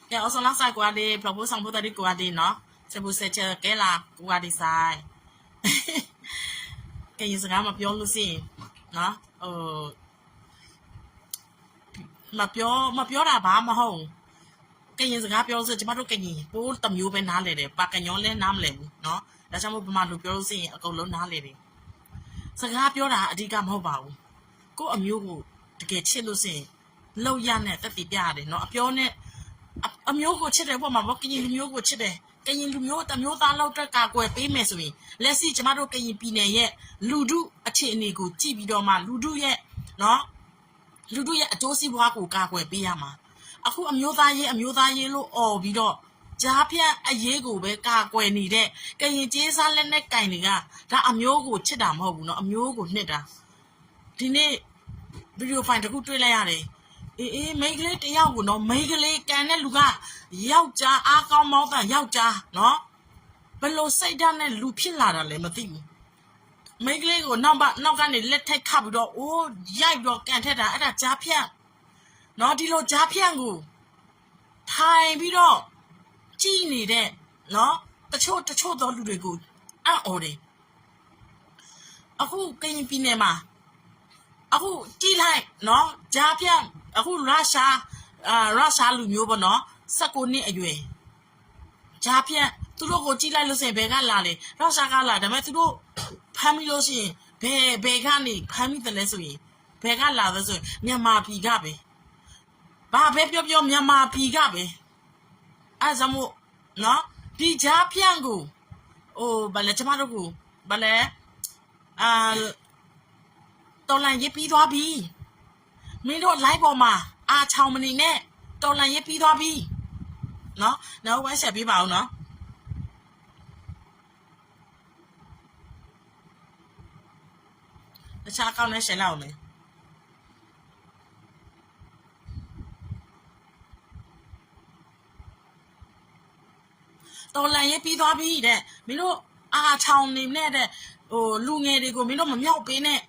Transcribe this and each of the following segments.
แกเอาโซล่าใส่กว่าดีเพราะผู้สองผู้ตัดดีกว่าดีเนาะเซบูเซเจอแกล่ะกว่าดีไซน์แกยินสกามาเปียวลูซี่เนาะมาเปียวด่าบ้ามาห้องแกยินสกาเปียวซื้อจะมาดูแกยิปูตำยูเป็นน้าเลยเด้ปากแกย้อนเล่นน้ำเลยเนาะแล้วฉันมาประมาณดูเปียวลูซี่เอาล้นน้าเลยเด้สกาเปียวด่าอดีกามาเบาก็อมิวกูตะเกียเช่นลูซี่เล่ายันเนี่ยตัดติดยาเด้เนาะเปียวเนี่ยအမျိုးကိုချစ်တယ်ပေါ့မှာပေါ့ကရင်လူမျိုးကိုချစ်တယ်ကရင်လူမျိုးတမျိုးသားလောက်တက်ကာကွယ်ပေးမယ်ဆိုရင်လက်ရှိကျမတို့ကရင်ပြည်နယ်ရဲ့လူထုအခြေအနေကိုကြည့်ပြီးတော့မှလူထုရဲ့နော်လူထုရဲ့အကျိုးစီးပွားကိုကာကွယ်ပေးရမှာအခုအမျိုးသားရေးလို့អော်ပြီးတော့ကြားဖြတ်အရေးကိုပဲကာကွယ်နေတဲ့ကရင်ကျေးစားလက်နဲ့ကင်တွေကဒါအမျိုးကိုချစ်တာမဟုတ်ဘူးเนาะအမျိုးကိုနှစ်တာဒီနေ့ဗီဒီယိုဖိုင်တစ်ခုတွေ့လိုက်ရတယ်အေးမိန်းကလေးတယောက်ကိုနော်မိန်းကလေးကန်တဲ့လူကယောက်ျားအားကောင်းမောင်းတဲ့ယောက်ျားနော်ဘယ်လိုစိတ်ဓာတ်နဲ့လူဖြစ်လာတာလဲမသိဘူးမိန်းကလေးကိုနောက်ကနေလက်ထက်ခတ်ပြီးတော့အိုးရိုက်တော့ကန်ထက်တာအဲ့ဒါကြားဖြန့်နော်ဒီလိုကြားဖြန့်ကိုထိုင်ပြီးတော့ကြည်နေတဲ့နော်တချို့သောလူတွေကိုအံ့ဩတယ်အခုကရင်ပြည်နယ်မှာအခုကြည်လိုက်နော်ကြားဖြန့်အခုရုရှားလူမျိုးပေါ့နော်19နှစ်အရွယ်ဂျာဖြန့်သူတို့ကိုကြည့်လိုက်လို့ဆိုရင်ဘယ်ကလာလဲရုရှားကလာဒါပေမဲ့သူတို့ဖမ်းပြီးလို့ရှိရင်ဘယ်ကနေဖမ်းပြီးတယ်လဲဆိုရင်ဘယ်ကလာလဲဆိုရင်မြန်မာပြည်ကပဲဘာပဲပြောမြန်မာပြည်ကပဲအဲဒါမို့နော်ဒီဂျာဖြန့်ကိုဘာလဲကျမတို့ကိုဘာလဲတော်လန်ရေးပြီးသွားပြီမင်းတို့ live ပေါ်မှာအားချောင်းမနေနဲ့တော်လန်ရေးပြီးသွားပြီနော်နောက်ဝိုင်းဆက်ပြပါအောင်နော်တခြားကောင်းနဲ့ရှယ်လောက်မယ်တော်လန်ရေးပြီးသွားပြီတဲ့မင်းတို့အားချောင်းနေနဲ့တဲ့လူငယ်တွေကိုမင်းတို့မမြောက်ပေးနဲ့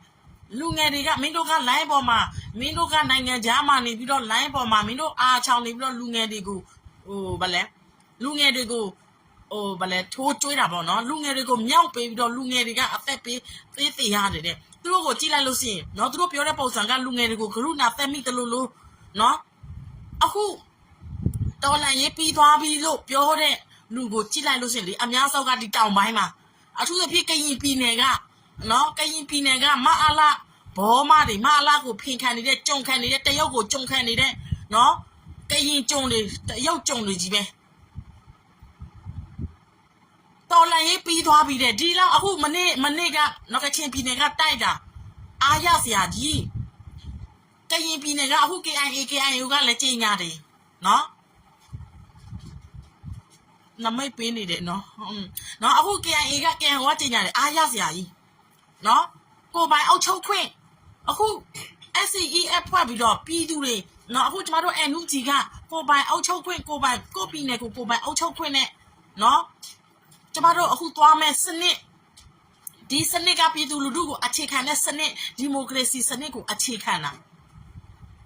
လူငယ်တွေကမင်းတို့က line ပေါ်မှာမင်းတို့ကနိုင်ငံသားမှာနေပြီးတော့ line ပေါ်မှာမင်းတို့အားချောင်းနေပြီးတော့လူငယ်တွေကိုဗလဲလူငယ်တွေကိုဗလဲထိုးကျွေးတာပေါ့နော်လူငယ်တွေကိုမြောက်ပေးပြီးတော့လူငယ်တွေကအသက်ပေးသေးသေးရတယ်တဲ့သူတို့ကိုကြည့်လိုက်လို့ရှိရင်နော်သူတို့ပြောတဲ့ပုံစံကလူငယ်တွေကိုကရုဏာသက်မိတယ်လို့နော်အခုတော်လန်ရေးပြီးသွားပြီလို့ပြောတဲ့လူကိုကြည့်လိုက်လို့ရှိရင်လေအများဆုံးကဒီတောင်ပိုင်းမှာအထူးသဖြင့်ကရင်ပြည်နယ်ကနော်ကရင်ပြည်နယ်ကမအားလားဘောမတွေမအားလားကိုဖင်ခံနေတဲ့ကြုံခံနေတဲ့တရုတ်ကိုကြုံခံနေတဲ့နော်ကရင်ကြုံတွေတရုတ်ကြုံတွေကြီးပဲတော်လန်ရေးပြီးသွားပြီတဲ့ဒီလောက်အခုမနေ့ကနော်ကချင်ပြည်နယ်ကတိုက်တာအားရစရာကြီးကရင်ပြည်နယ်ကအခု KIA ကလည်းကြေညာတယ်နော်နမိတ်ပေးနေတယ်နော်အခု KIA ကကြေညာတယ်အားရစရာကြီးနော်ကိုပိုင်အောက်ချုပ်ခွင့်အခု SCEF ဖွဲ့ပြီးတော့ပြည်သူတွေနော်အခုကျမတို့ NUG ကကိုပိုင်အောက်ချုပ်ခွင့်ကိုပြည်နယ်ကိုပိုင်အောက်ချုပ်ခွင့်နဲ့နော်ကျမတို့အခုသွားမဲ့စနစ်ဒီစနစ်ကပြည်သူလူထုကိုအခြေခံတဲ့စနစ်ဒီမိုကရေစီစနစ်ကိုအခြေခံတာ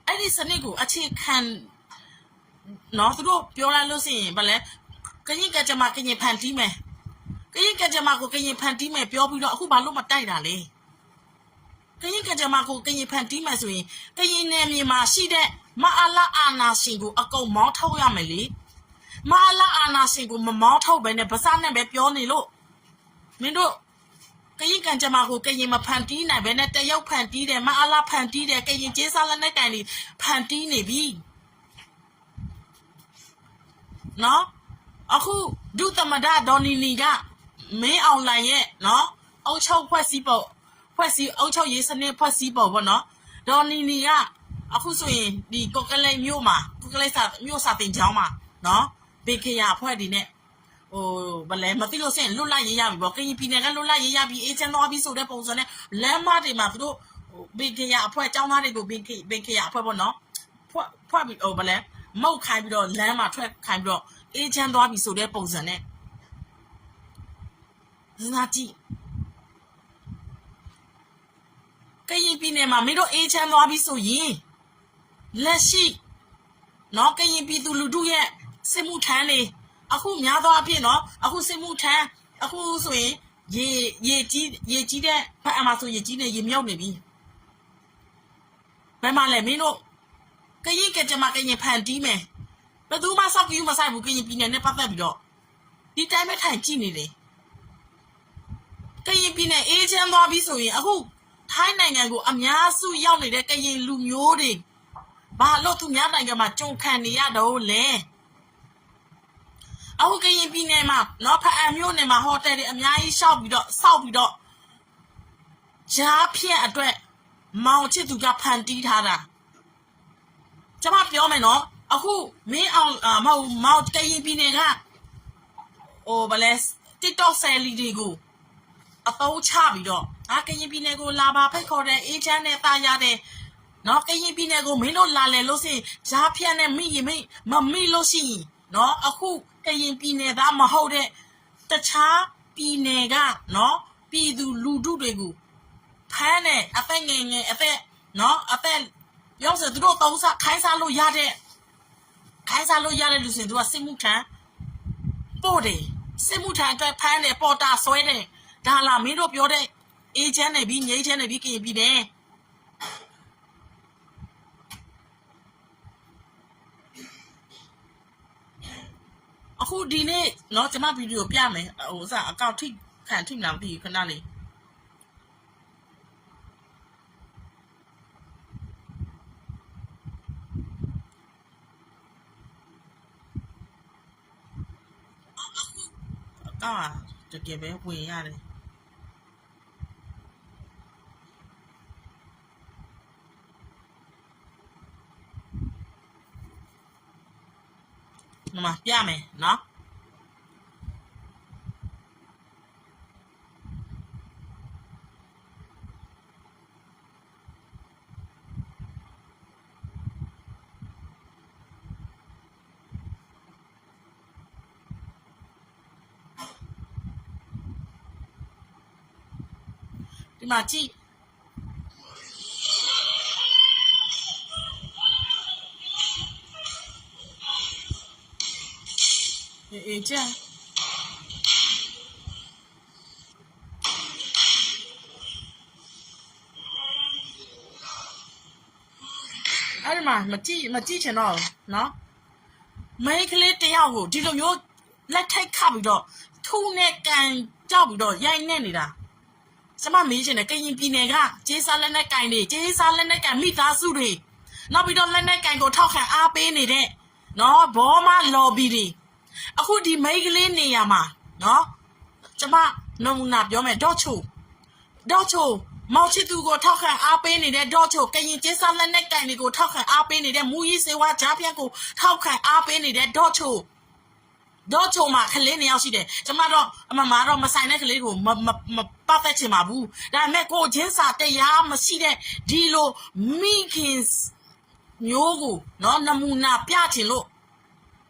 အဲ့ဒီစနစ်ကိုအခြေခံနော်သူတို့ပြောလိုက်လို့ရှိရင်ဗလဲကရင်ကကြမှာကရင်ဖန်တီးမယ်ကရင်ကကြမှာကိုကရင်ဖန်တီးမယ်ပြောပြီးတော့အခုဘာလို့မတိုက်တာလဲကရင်ကကြမှာကိုကရင်ဖန်တီးမယ်ဆိုရင်ကရင်နယ်မြေမှာရှိတဲ့မအလာအာနာရှင်ကိုအကုန်မောင်းထုတ်ရမယ်လေမအလာအာနာရှင်ကိုမမောင်းထုတ်ပဲနဲ့ဗစားနဲ့ပဲပြောနေလို့မင်းတို့ကရင်ကကြမှာကိုကရင်မဖန်တီးနိုင်ပဲနဲ့တရုတ်ဖန်တီးတယ်မအလာဖန်တီးတယ်ကရင်ကျေးစားလက်နဲ့တိုင်နေဖန်တီးနေပြီနော်အခုဒုသမဒဒေါ်နီနီကမင်းအောင်လိုင်ရဲ့နော်အုတ်ချုပ်ဖွဲ့စည်းအုတ်ချုပ်ရေးစနစ်ဖွဲ့စည်းပုံပေါ့နော်ဒေါ်နီနီကအခုဆိုရင်ဒီကော့ကလေးမြို့မှာကော့ကလေးမြို့စာတင်ကျောင်းမှာနော်ဘေခရာဖွဲ့ဒီနဲ့ဗလဲမသိလို့စရင်လွတ်လပ်ရေးရပြီပေါ့ကရင်ပြည်နယ်ကလွတ်လပ်ရေးရပြီအေးချမ်းသွားပြီဆိုတဲ့ပုံစံနဲ့လမ်းမတွေမှာသူတို့ဘေခရာအဖွဲ့ကျောင်းသားတွေကိုဘေခရာအဖွဲ့ပေါ့နော်ဖွဲ့ပြီးဗလဲမုတ်ခိုင်းပြီးတော့လမ်းမှာထွက်ခိုင်းပြီးတော့အေးချမ်းသွားပြီဆိုတဲ့ပုံစံနဲ့စဉ်းစားကြည့်ကရင်ပြည်နယ်မှာမင်းတို့အေးချမ်းသွားပြီဆိုရင်လက်ရှိနော်ကရင်ပြည်သူလူထုရဲ့ စစ်မှုထမ်းနေအခုများသောအဖြစ်နော်အခုစစ်မှုထမ်းအခုဆိုရင်ရေကြီးတဲ့ဖက်အမဆိုရေကြီးနေရေမြောက်နေပြီဘယ်မှာလဲမင်းတို့ကရင်ကကြမှာကရင်ဖန်တီးမယ်ဘယ်သူမှစောက်ကြည့်မဆိုင်ဘူးကရင်ပြည်နယ်နဲ့ပတ်သက်ပြီးတော့ဒီတိုင်းပဲထိုင်ကြည့်နေတယ်ကရင်ပြည်နယ်အေးချမ်းသွားပြီဆိုရင်အခုထိုင်းနိုင်ငံကိုအများစုရောက်နေတဲ့ကရင်လူမျိုးတွေဘာလို့သူများနိုင်ငံမှာကြုံခံနေရတော့လဲအခုကရင်ပြည်နယ်မှာနော်ဖအံမြို့နယ်မှာဟိုတယ်တွေအများကြီးရှောက်ပြီးတော့စောက်ပြီးတော့ဂျားဖြန့်အတွက်မောင်ချစ်သူကဖန်တီးထားတာကျမပြောမယ်နော်အခုမင်းအောင်မဟုတ်မောင်ကရင်ပြည်နယ်ကဟိုဗလဲ TikTok ဆယ်လီတွေကိုအသုံးချပြီးတော့ကရင်ပြည်နယ်ကိုလာပါဖိတ်ခေါ်တဲ့အေဂျင့်နဲ့တာရတဲ့နော်ကရင်ပြည်နယ်ကိုမင်းတို့လာလဲလို့ရှိရင်ဂျားဖြန့်နဲ့မိရင်မမိလို့ရှိရင်နော်အခုကရင်ပြည်နယ်သားမဟုတ်တဲ့တခြားပြည်နယ်ကနော်ပြည်သူလူထုတွေကိုဖမ်းနေအသက်ငယ်အသက်နော်အသက်ရောက်စသူတို့သုံးစားခိုင်းစားလို့ရတဲ့လူစင်သူကစစ်မှုထမ်းပို့တယ်စစ်မှုထမ်းအတွက်ဖမ်းတယ်ပေါ်တာဆွဲတယ်ဒါလာမင်းတို့ပြောတဲ့အေဂျင့်နဲ့ပြီးငိမ့်ချမ်းနဲ့ပြီးကရင်ပြည်နယ်အခုဒီနေ့နော်ကျွန်မဗီဒီယိုပြမယ်ဟိုအကောင့်ထိခံထိမလားမသိဘူးခဏလေးတကယ်ပဲဝင်ရတယ်မပြမယ်နော်ဒီမှာကြည့်အေဂျင့်အဲ့ဒီမှာမကြည့်ချင်တော့နော်မိန်းကလေးတယောက်ကိုဒီလိုမျိုးလက်ထိတ်ခပြီးတော့ထုနဲ့ကန်ကြောက်ပြီးတော့ရိုက်နေနေတာကျမမေးချင်တယ်ကရင်ပြည်နယ်ကကျေးစားလက်နဲ့ကန်တွေကျေးစားလက်နဲ့ကန်မိသားစုတွေနောက်ပြီးတော့လက်နဲ့ကန်ကိုထောက်ခံအားပေးနေတဲ့နော်ဘောမလော်ဘီတွေအခုဒီမိန်းကလေးနေရာမှာနော်ကျမနမူနာပြောမယ်ဒေါ့ချိုမောင်ချစ်သူကိုထောက်ခံအားပေးနေတဲ့ဒေါ့ချိုကရင်ကျေးစားလက်နဲ့ကန်တွေကိုထောက်ခံအားပေးနေတဲ့မူကြီးစေဝါဂျားပြတ်ကိုထောက်ခံအားပေးနေတဲ့ဒေါ့ချိုမှာကလေး2ယောက်ရှိတယ်ကျမတော့အမမတော့မဆိုင်တဲ့ကလေးကိုမပတ်သက်ချင်ပါဘူးဒါပေမဲ့ကိုချင်းစာတရားမရှိတဲ့ဒီလိုမိခင်မျိုးကိုနော်နမူနာပြချင်လို့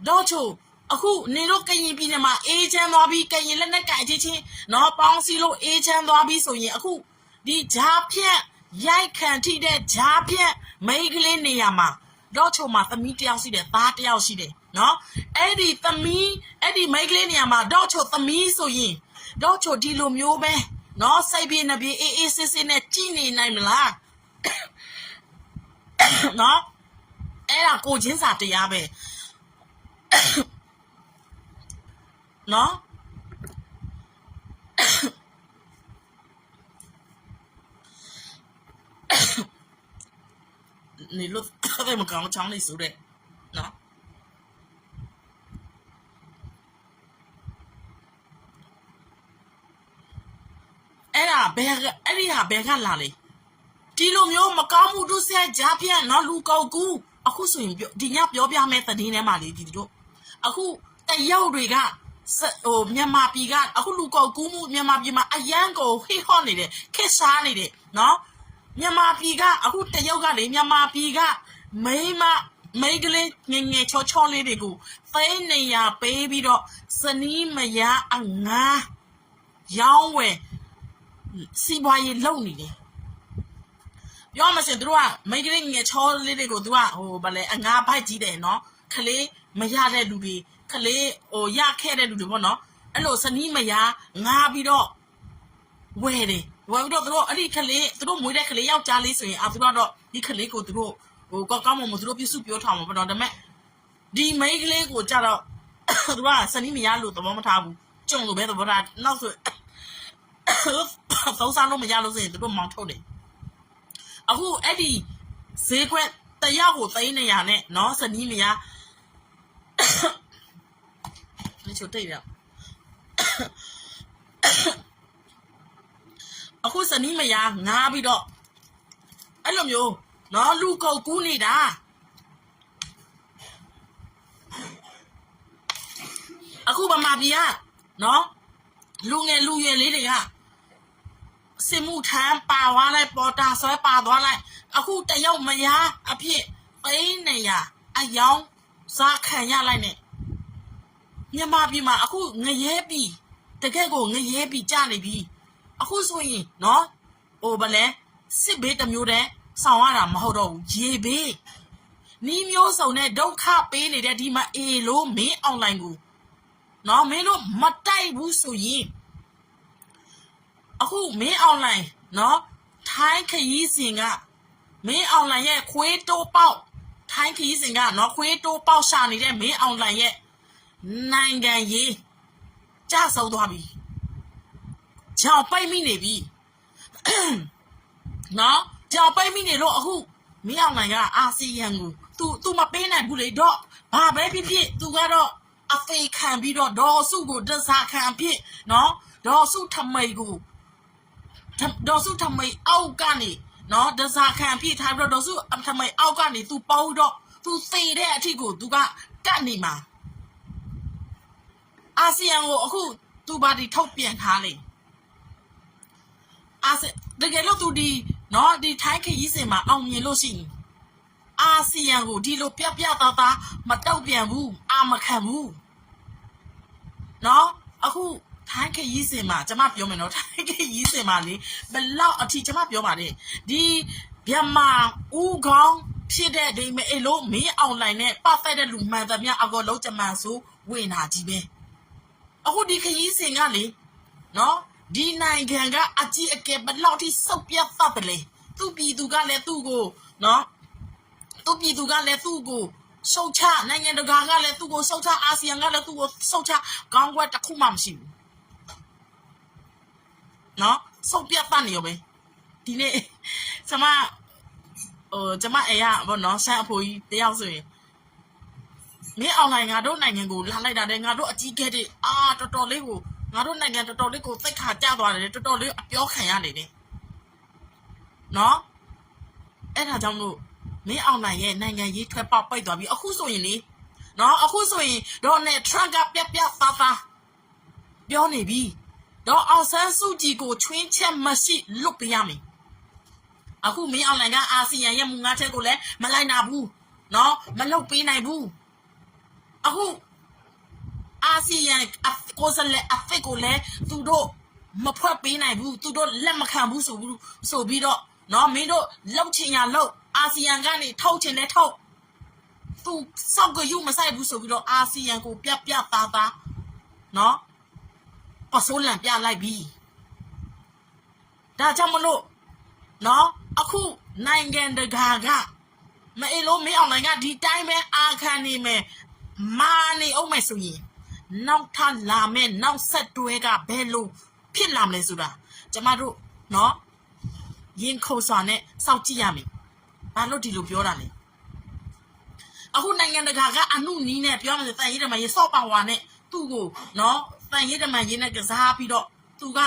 ဒေါ့ချိုအခုနေတို့ကရင်ပြည်နယ်မှာအေးချမ်းသွားပြီးကရင်လက်နဲ့ကြိုက်ချင်းနော်ပေါင်းစည်းလို့အေးချမ်းသွားပြီးဆိုရင်အခုဒီဂျားဖြက်ရိုက်ခံထိတဲ့ဂျားဖြက်မိန်းကလေးနေရာမှာဒေါ့ချိုမှာသမီး1ယောက်ရှိတယ်သား1ယောက်ရှိတယ်နော်အဲ့ဒီမိန်းကလေးနေရာမှာဒေါ့ချိုသမီးဆိုရင်ဒေါ့ချိုဒီလိုမျိုးပဲနော်စိတ်ပြေနှပြေအေးစစ်စစ်နဲ့ကြည်နေနိုင်မလားနော်အဲ့ဒါကိုချင်းစာတရားပဲနော်နေလို့အဲ့မကောင်းချောင်းလေးဆိုတဲ့နော်အဲ့ဒီဟာဘယ်ကလာလေဒီလိုမျိုးမကောင်းမှုတို့ဆက်ဂျားပြန့်နော်လူကောက်ကူအခုဆိုရင်ဒီညပြောပြမဲ့သတင်းထဲမှာလေဒီတို့အခုတရုတ်တွေကဟိုမြန်မာပြည်ကအခုလူကောက်ကူမှုမြန်မာပြည်မှာအရန်ကိုဟိဟော့နေတယ်ခက်စားနေတယ်နော်မြန်မာပြည်ကအခုတရုတ်ကလေမြန်မာပြည်ကမိန်းကလေးငယ်ငယ်ချောလေးတွေကိုသိန်း200ပေးပြီးတော့စနီးမရအငါရောင်းဝယ်စီးပွားရေးလုပ်နေတယ်ပြောမှစင်သူတို့ကမိန်းကလေးငယ်ချောလေးတွေကိုသူကဟိုဗလဲအငါဘိုက်ကြီးတယ်နော်ခလေး မရတဲ့လူတွေခလေးဟိုရခဲ့တဲ့လူတွေပေါ့နော်အဲ့လိုစနီးမရငားပြီးတော့ဝယ်တယ်ဝယ်ပြီးတော့သူတို့အဲ့ဒီခလေးသူတို့မွေးတဲ့ခလေးယောက်ျားလေးဆိုရင်သူတို့တော့ဒီခလေးကိုသူတို့ဟိုကောင်းမသူတို့ပြစုပြောထားမှာပေါ့နော်ဒါပေမဲ့ဒီမိန်းကလေးကိုကြတော့သူကစနီးမရလို့သဘောမထားဘူးကြုံလို့ပဲသဘောထားနောက်ဆိုသုံးစားလို့မရလို့ဆိုရင်သူတို့မောင်းထုတ်တယ်အခုအဲ့ဒီဈေးခွက်တယောက်ကို300နဲ့နော်စနီးမရ你就对了。အခုစနီးမရငားပြီးတော့အဲ့လိုမျိုးနော်လူကုန်ကူးနေတာအခုဗမာပြည်ကနော်လူငယ်လူရွယ်လေးတွေကစင်မှုထမ်းပါသွားလိုက်ပေါ်တာဆွဲပါသွားလိုက်အခုတယောက်မရအဖြစ်300အယောင်စားခံရလိုက်နဲ့မြန်မာပြည်မှာအခုငရဲပြီတကယ်ကိုငရဲပြီကြနေပြီအခုဆိုရင်နော်ဟိုဗလဲစစ်ဘေးတစ်မျိုးတည်းဆောင်ရတာမဟုတ်တော့ဘူးရေဘေးနီးမျိုးစုံနဲ့ဒုက္ခပေးနေတဲ့ဒီမှာအေလို့မင်းအွန်လိုင်းကိုနော်မင်းတို့မတိုက်ဘူးဆိုရင်အခုမင်းအွန်လိုင်းနော်ထိုင်းခရီးစဉ်ကမင်းအွန်လိုင်းရဲ့ခွေးတိုးပေါက်ထိုင်းခရီးစဉ်ကနော်ခွေးတိုးပေါက်ရှာနေတဲ့မင်းအွန်လိုင်းရဲ့နိုင်ငံရေးကြဆုံးသွားပြီကြောင်ပိတ်မိနေပြီနော်ကြောင်ပိတ်မိနေလို့အခုမင်းအောင်နိုင်ကအာဆီယံကိုသူမပေးနိုင်ဘူးလေတော့ဘာပဲဖြစ်ဖြစ်သူကတော့အဖေခံပြီးတော့ဒေါ်စုကိုဒဇာခံဖြစ်နော်ဒေါ်စုထမိတ်ကိုဒေါ်စုထမိတ်အောက်ကနေနော်ဒဇာခံဖြစ်ထားပြီးတော့ဒေါ်စုထမိတ်အောက်ကနေသူပေါတော့သူသေတဲ့အထိကိုသူကကတ်နေမှာအာဆီယံကိုအခုသူဘာဒီထုတ်ပြန်ထားလေတကယ်လို့သူဒီနော်ဒီထိုင်းခရီးစဉ်မှာအောင်မြင်လို့ရှိရင်အာဆီယံကိုဒီလိုပြပြသားသားမတောက်ပြန်ဘူးအာမခံဘူးနော်အခုထိုင်းခရီးစဉ်မှာကျွန်မပြောမယ်နော်ထိုင်းခရီးစဉ်မှာလေဘလောက်အထိကျွန်မပြောပါတယ်ဒီမြန်မာဦးခေါင်းဖြစ်တဲ့ဒီမအေလို့မင်းအွန်လိုင်းနဲ့ပတ်သက်တဲ့လူမှန်သမျှအကောလုံးကျမဆိုဝင်တာကြီးပဲအခုဒီခရီးစဉ်ကလေနော်ဒီနိုင်ငံကအကြီးအကဲဘလောက်ထိစုပ်ပြတ်သတ်တယ်လေသူပြည်သူကလည်းသူ့ကိုနော်သူပြည်သူကလည်းသူ့ကိုရှုတ်ချနိုင်ငံတကာကလည်းသူ့ကိုရှုတ်ချအာဆီယံကလည်းသူ့ကိုရှုတ်ချကောင်းကွက်တစ်ခုမှမရှိဘူးနော်စုပ်ပြတ်သတ်နေရောပဲဒီနေ့ကျမအဲ့ရဘောနော်ဆန်းအဖိုးကြီးတယောက်ဆိုရင်မင်းအွန်လိုင်းငါတို့နိုင်ငံကိုလာလိုက်တာတဲ့ငါတို့အကြီးကဲတဲ့တော်တော်လေးကိုငါတို့နိုင်ငံတော်တော်လေးကိုသိက္ခာကျသွားတယ်တော်တော်လေးအပြောခံရနေတယ်နော်အဲ့ဒါကြောင့်လို့မင်းအွန်လိုင်းရဲ့နိုင်ငံရေးထွက်ပေါက်ပိတ်သွားပြီအခုဆိုရင်လေနော်အခုဆိုရင်ဒေါ်နယ်ထရန့်ကပြပြသားသားပြောနေပြီဒေါ်အောင်ဆန်းစုကြည်ကိုချွင်းချက်မရှိလွတ်ပေးရမယ်အခုမင်းအွန်လိုင်းကအာဆီယံရဲ့မူငါချက်ကိုလည်းမလိုက်နာဘူးနော်မလုပ်ပေးနိုင်ဘူးအခုအာဆီယံကိုယ်စားလှယ်အဖက်ကိုလည်းသူတို့မဖွဲ့ပေးနိုင်ဘူးသူတို့လက်မခံဘူးဆိုပြီးတော့နော်မင်းတို့လောက်ချင်ရလောက်အာဆီယံကနေထုတ်ချင်တဲ့ထုတ်သူစောက်ကယူမဆိုင်ဘူးဆိုပြီးတော့အာဆီယံကိုပြပြသားသားနော်ပစိုးလံပြလိုက်ပြီဒါကြောင့်မလို့နော်အခုနိုင်ငံတကာကမအေးလို့မင်းအောင်နိုင်ငံဒီတိုင်းပဲအာခံနေမယ်မာနေအောင်မယ်ဆိုရင်နောက်ထပ်လာမယ်နောက်ဆက်တွဲကဘယ်လိုဖြစ်လာမလဲဆိုတာကျမတို့နော်ရင်ခုန်စွာနဲ့စောင့်ကြည့်ရမယ်ဘာလို့ဒီလိုပြောတာလဲအခုနိုင်ငံတကာကအနုနီးနဲ့ပြောမယ်ဆိုတန်ရေးတယ်မှာရေဆော့ပါဝါနဲ့သူ့ကိုနော်တန်ရေးတယ်မှာရင်းနဲ့ကစားပြီးတော့သူက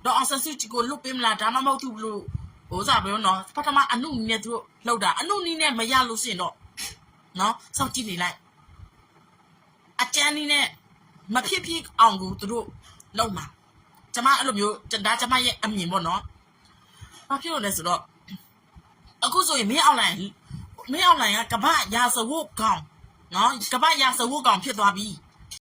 ဒေါ်အောင်ဆန်းစုကြည်ကိုလွတ်ပေးမလားဒါမှမဟုတ်သူ့လို့ဟိုစားပြောနော်ပထမအနုနီးနဲ့သူတို့လောက်တာအနုနီးနဲ့မရလို့ရှိရင်တော့နော်စောင့်ကြည့်နေလိုက်အကျန်းနီးနဲ့မဖြစ်ဖြစ်အောင်ကိုသူတို့လုံးမှာကျမအဲ့လိုမျိုးဒါကျမရဲ့အမြင်ပေါ့နော်ဘာဖြစ်လို့လဲဆိုတော့အခုဆိုရင်မင်းအွန်လိုင်းကကမ္ဘာရာဇဝတ်ကောင်နော်ကမ္ဘာရာဇဝတ်ကောင်ဖြစ်သွားပြီ